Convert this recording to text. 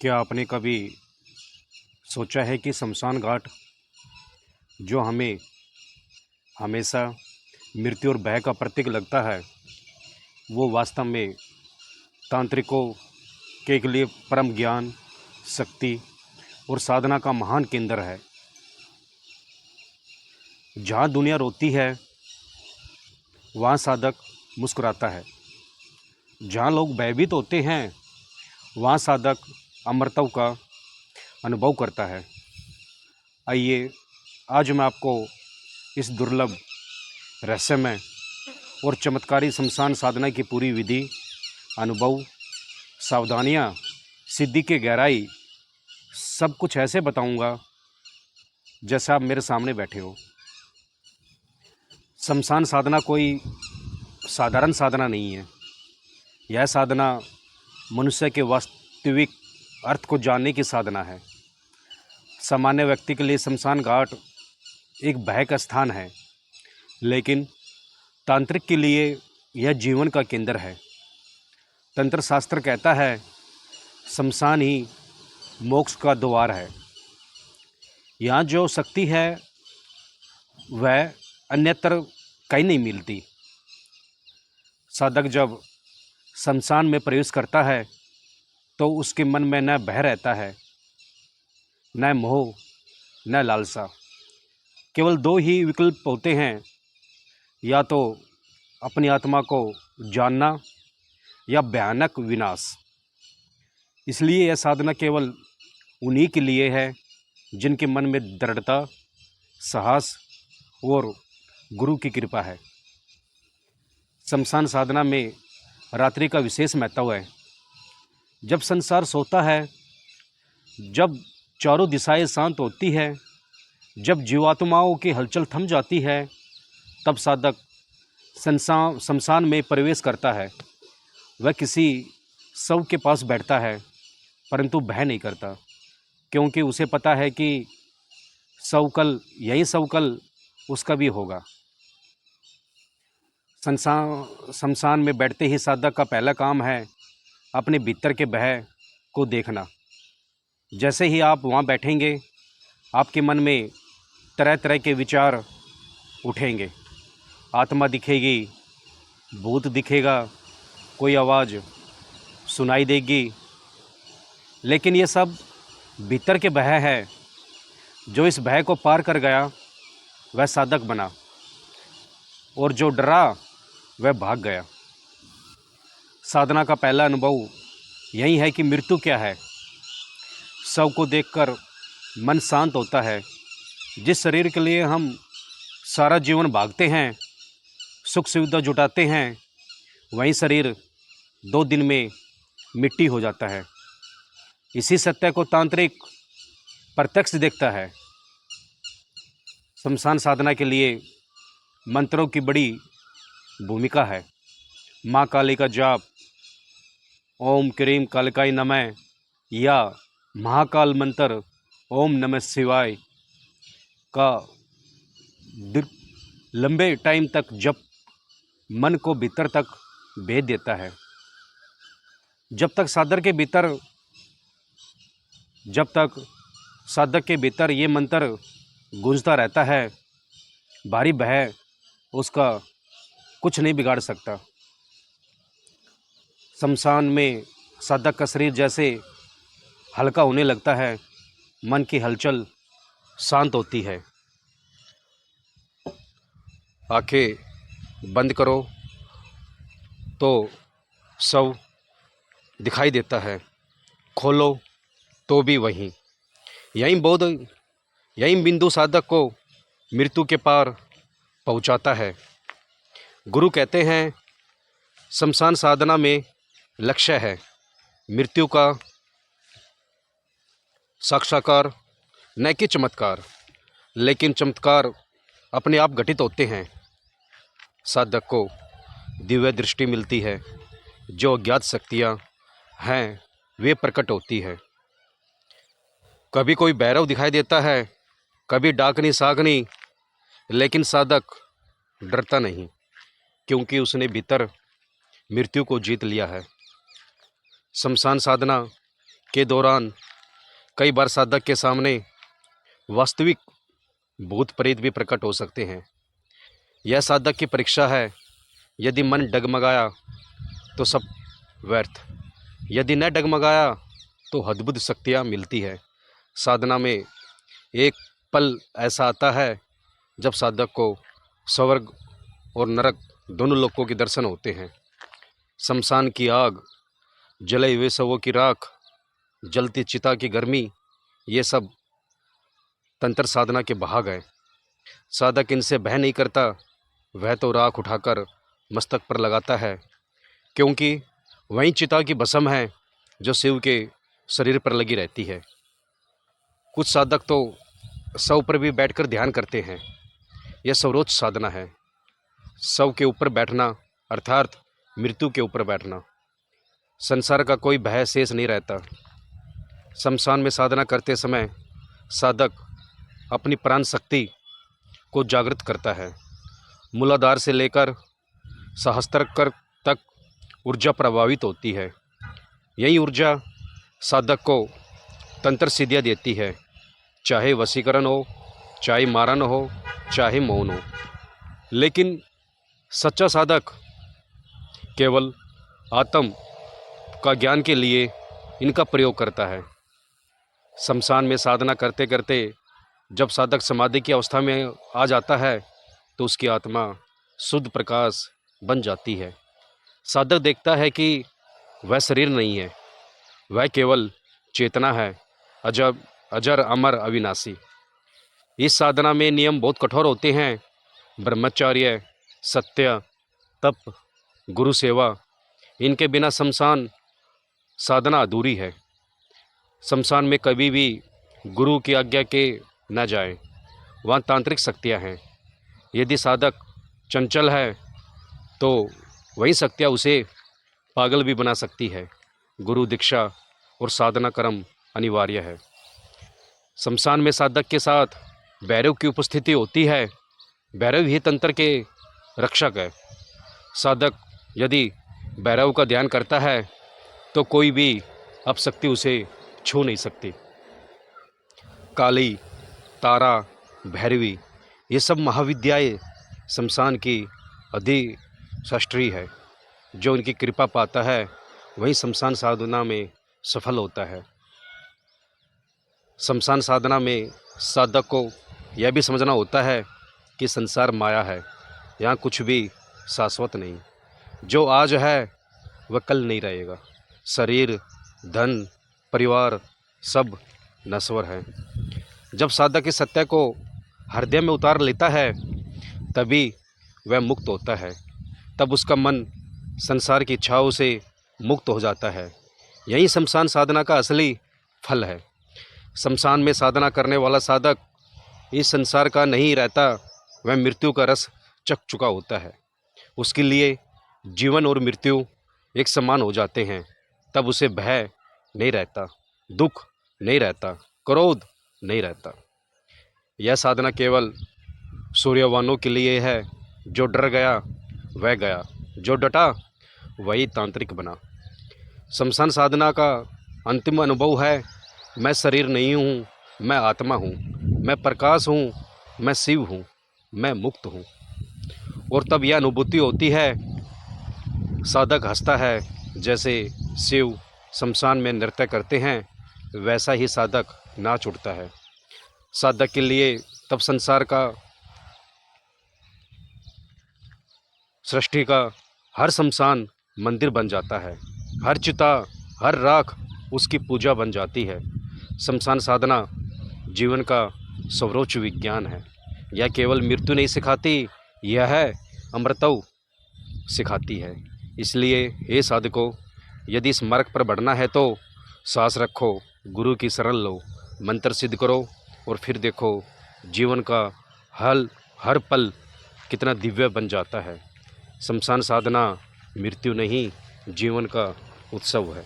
क्या आपने कभी सोचा है कि शमशान घाट जो हमें हमेशा मृत्यु और भय का प्रतीक लगता है, वो वास्तव में तांत्रिकों के लिए परम ज्ञान, शक्ति और साधना का महान केंद्र है। जहाँ दुनिया रोती है, वहाँ साधक मुस्कुराता है। जहाँ लोग भयभीत होते हैं, वहाँ साधक अमरत्व का अनुभव करता है। आइए, आज मैं आपको इस दुर्लभ, रहस्यमय और चमत्कारी शमशान साधना की पूरी विधि, अनुभव, सावधानियाँ, सिद्धि की गहराई, सब कुछ ऐसे बताऊंगा जैसे आप मेरे सामने बैठे हो। शमशान साधना कोई साधारण साधना नहीं है। यह साधना मनुष्य के वास्तविक अर्थ को जानने की साधना है। सामान्य व्यक्ति के लिए शमशान घाट एक भय का स्थान है, लेकिन तांत्रिक के लिए यह जीवन का केंद्र है। तंत्र शास्त्र कहता है, शमशान ही मोक्ष का द्वार है। यहाँ जो शक्ति है वह अन्यत्र कहीं नहीं मिलती। साधक जब शमशान में प्रवेश करता है तो उसके मन में न भय रहता है, न मोह, न लालसा। केवल दो ही विकल्प होते हैं, या तो अपनी आत्मा को जानना या भयानक विनाश। इसलिए यह साधना केवल उन्हीं के लिए है जिनके मन में दृढ़ता, साहस और गुरु की कृपा है। शमशान साधना में रात्रि का विशेष महत्व है। जब संसार सोता है, जब चारों दिशाएं शांत होती है, जब जीवात्माओं की हलचल थम जाती है, तब साधक शमशान में प्रवेश करता है। वह किसी शव के पास बैठता है, परंतु भय नहीं करता, क्योंकि उसे पता है कि शव कल उसका भी होगा। शमशान में बैठते ही साधक का पहला काम है अपने भीतर के भय को देखना। जैसे ही आप वहाँ बैठेंगे, आपके मन में तरह तरह के विचार उठेंगे। आत्मा दिखेगी, भूत दिखेगा, कोई आवाज़ सुनाई देगी, लेकिन ये सब भीतर के भय है। जो इस भय को पार कर गया वह साधक बना, और जो डरा वह भाग गया। साधना का पहला अनुभव यही है कि मृत्यु क्या है। शव को देखकर मन शांत होता है। जिस शरीर के लिए हम सारा जीवन भागते हैं, सुख सुविधा जुटाते हैं, वही शरीर 2 दिन में मिट्टी हो जाता है। इसी सत्य को तांत्रिक प्रत्यक्ष देखता है। शमशान साधना के लिए मंत्रों की बड़ी भूमिका है। माँ काली का जाप, ओम क्रीम कालिकाय नमः, या महाकाल मंत्र ओम नमः शिवाय का लंबे टाइम तक जप मन को भीतर तक भेद देता है। जब तक साधक के भीतर ये मंत्र गूंजता रहता है, भारी भय उसका कुछ नहीं बिगाड़ सकता। शमशान में साधक का शरीर जैसे हल्का होने लगता है, मन की हलचल शांत होती है। आंखें बंद करो तो शव दिखाई देता है, खोलो तो भी वहीं। यही बिंदु साधक को मृत्यु के पार पहुंचाता है। गुरु कहते हैं, शमशान साधना में लक्ष्य है मृत्यु का साक्षात्कार, न कि चमत्कार। लेकिन चमत्कार अपने आप घटित होते हैं। साधक को दिव्य दृष्टि मिलती है। जो अज्ञात शक्तियाँ हैं वे प्रकट होती है। कभी कोई भैरव दिखाई देता है, कभी डाकनी सागनी, लेकिन साधक डरता नहीं, क्योंकि उसने भीतर मृत्यु को जीत लिया है। शमशान साधना के दौरान कई बार साधक के सामने वास्तविक भूत प्रेत भी प्रकट हो सकते हैं। यह साधक की परीक्षा है। यदि मन डगमगाया तो सब व्यर्थ, यदि न डगमगाया तो अद्भुत शक्तियाँ मिलती है। साधना में एक पल ऐसा आता है जब साधक को स्वर्ग और नरक दोनों लोकों के दर्शन होते हैं। शमशान की आग, जले हुए शवों की राख, जलती चिता की गर्मी, ये सब तंत्र साधना के भाग हैं। साधक इनसे भय नहीं करता, वह तो राख उठाकर मस्तक पर लगाता है, क्योंकि वही चिता की भस्म है जो शिव के शरीर पर लगी रहती है। कुछ साधक तो शव पर भी बैठकर ध्यान करते हैं। यह सर्वोच्च साधना है। शव के ऊपर बैठना अर्थात मृत्यु के ऊपर बैठना। संसार का कोई भय शेष नहीं रहता। शमशान में साधना करते समय साधक अपनी प्राण शक्ति को जागृत करता है। मूलाधार से लेकर सहस्त्रकर तक ऊर्जा प्रभावित होती है। यही ऊर्जा साधक को तंत्र सिद्धियाँ देती है, चाहे वशीकरण हो, चाहे मारण हो, चाहे मौन हो। लेकिन सच्चा साधक केवल आत्म का ज्ञान के लिए इनका प्रयोग करता है। शमशान में साधना करते करते जब साधक समाधि की अवस्था में आ जाता है तो उसकी आत्मा शुद्ध प्रकाश बन जाती है। साधक देखता है कि वह शरीर नहीं है, वह केवल चेतना है, अजर अमर अविनाशी। इस साधना में नियम बहुत कठोर होते हैं। ब्रह्मचर्य, सत्य, तप, गुरु सेवा, इनके बिना शमशान साधना अधूरी है। शमशान में कभी भी गुरु की आज्ञा के न जाए, वहाँ तांत्रिक शक्तियाँ हैं। यदि साधक चंचल है तो वही शक्तियाँ उसे पागल भी बना सकती है। गुरु दीक्षा और साधना कर्म अनिवार्य है। शमशान में साधक के साथ भैरव की उपस्थिति होती है। भैरव ही तंत्र के रक्षक है। साधक यदि भैरव का ध्यान करता है तो कोई भी अपशक्ति उसे छू नहीं सकती। काली, तारा, भैरवी, ये सब महाविद्याएं शमशान की अधिशास्त्री है। जो उनकी कृपा पाता है वही शमशान साधना में सफल होता है। शमशान साधना में साधक को यह भी समझना होता है कि संसार माया है, यहाँ कुछ भी शाश्वत नहीं। जो आज है वह कल नहीं रहेगा। शरीर, धन, परिवार सब नश्वर है। जब साधक इस सत्य को हृदय में उतार लेता है तभी वह मुक्त होता है। तब उसका मन संसार की इच्छाओं से मुक्त हो जाता है। यही शमशान साधना का असली फल है। शमशान में साधना करने वाला साधक इस संसार का नहीं रहता, वह मृत्यु का रस चख चुका होता है। उसके लिए जीवन और मृत्यु एक समान हो जाते हैं। तब उसे भय नहीं रहता, दुख नहीं रहता, क्रोध नहीं रहता। यह साधना केवल सूर्यवानों के लिए है। जो डर गया वह गया, जो डटा वही तांत्रिक बना। शमशान साधना का अंतिम अनुभव है, मैं शरीर नहीं हूँ, मैं आत्मा हूँ, मैं प्रकाश हूँ, मैं शिव हूँ, मैं मुक्त हूँ। और तब यह अनुभूति होती है, साधक हंसता है। जैसे शिव शमशान में नृत्य करते हैं वैसा ही साधक नाच उठता है। साधक के लिए तब संसार का, सृष्टि का हर शमशान मंदिर बन जाता है। हर चिता, हर राख उसकी पूजा बन जाती है। शमशान साधना जीवन का सर्वोच्च विज्ञान है। यह केवल मृत्यु नहीं सिखाती, यह है अमृतव सिखाती है। इसलिए हे साधकों, यदि इस मार्ग पर बढ़ना है तो सांस रखो, गुरु की शरण लो, मंत्र सिद्ध करो और फिर देखो जीवन का हर पल कितना दिव्य बन जाता है। शमशान साधना मृत्यु नहीं, जीवन का उत्सव है।